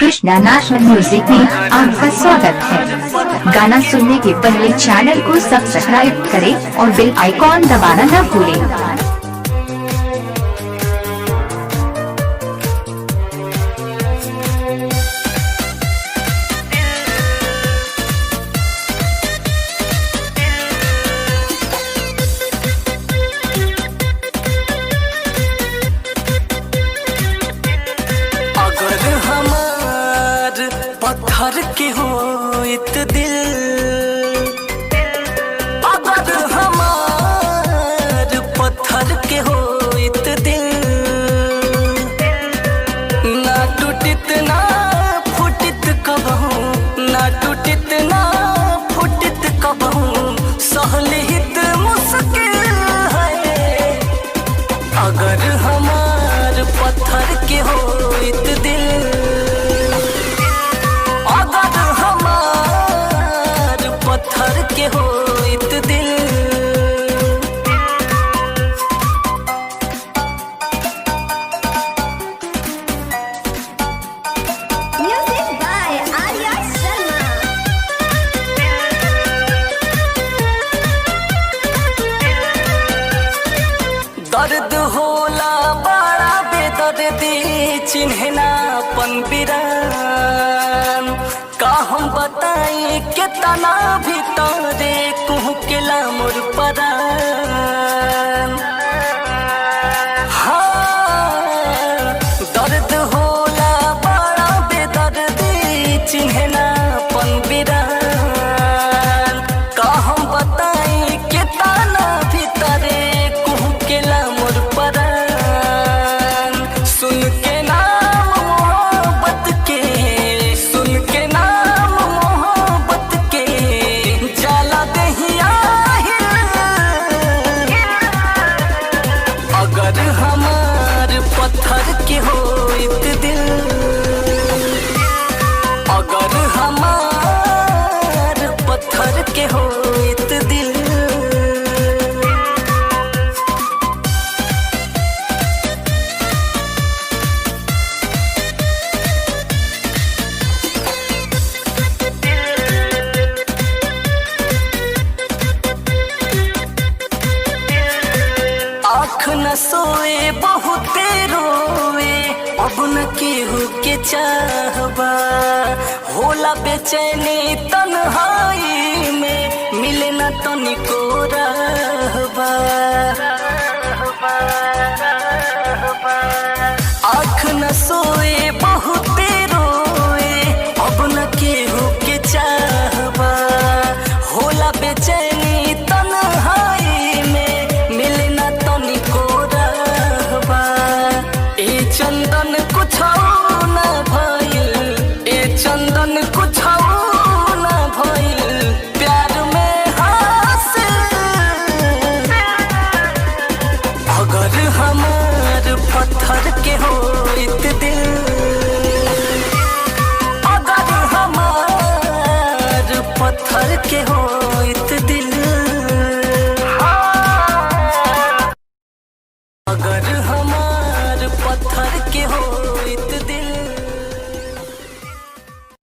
Krishna national music में आपका स्वागत है। गाना सुनने के पहले चैनल को सब्सक्राइब करें और बेल आइकॉन दबाना न भूलें। पत्थर के होइत दिल, अगर हमार पत्थर के होइत दिल, ना टूटित ना फूटित कबहू, ना टूटित ना फूटित कबहू, सहलित मुश्किल है। अगर हमार पत्थर के होइत दिल, पत्थर के होइत दिल। Music by Arya Sharma। दर्द होला बड़ा बेदर्दी, चिन्हनापन बिरान, का हम बताई कितना भीतरे कुहकेला मोर परान। हाँ, दर्द होला बड़ा बेदर्दी, चिन्हनापन बिरान, का हम बताई कितना भीतरे कुहकेला मोर परान। सुन के नाम मोहब्बत के, सुन के नाम मोहब्बत के, जाला दहिया अगर हमार पत्थर के होइत दिल, अगर हमार पत्थर के होइत दिल। आँख न सोए बहुते रोए, अब न केहू के चाहबा, होला बेचैनी तन्हाई में, मिले न तनिको रहबा। आँख न सोए बहुते रोए, अब न केहू के चाहबा, होला बेचैनी तन्हाई में, मिले न तनिको रहबा। ए चंदन कुछ न भइल, ए चंदन कुछ न भइल, प्यार में हासिल। अगर हमार पत्थर के होइत दिल, अगर हमार पत्थर के हो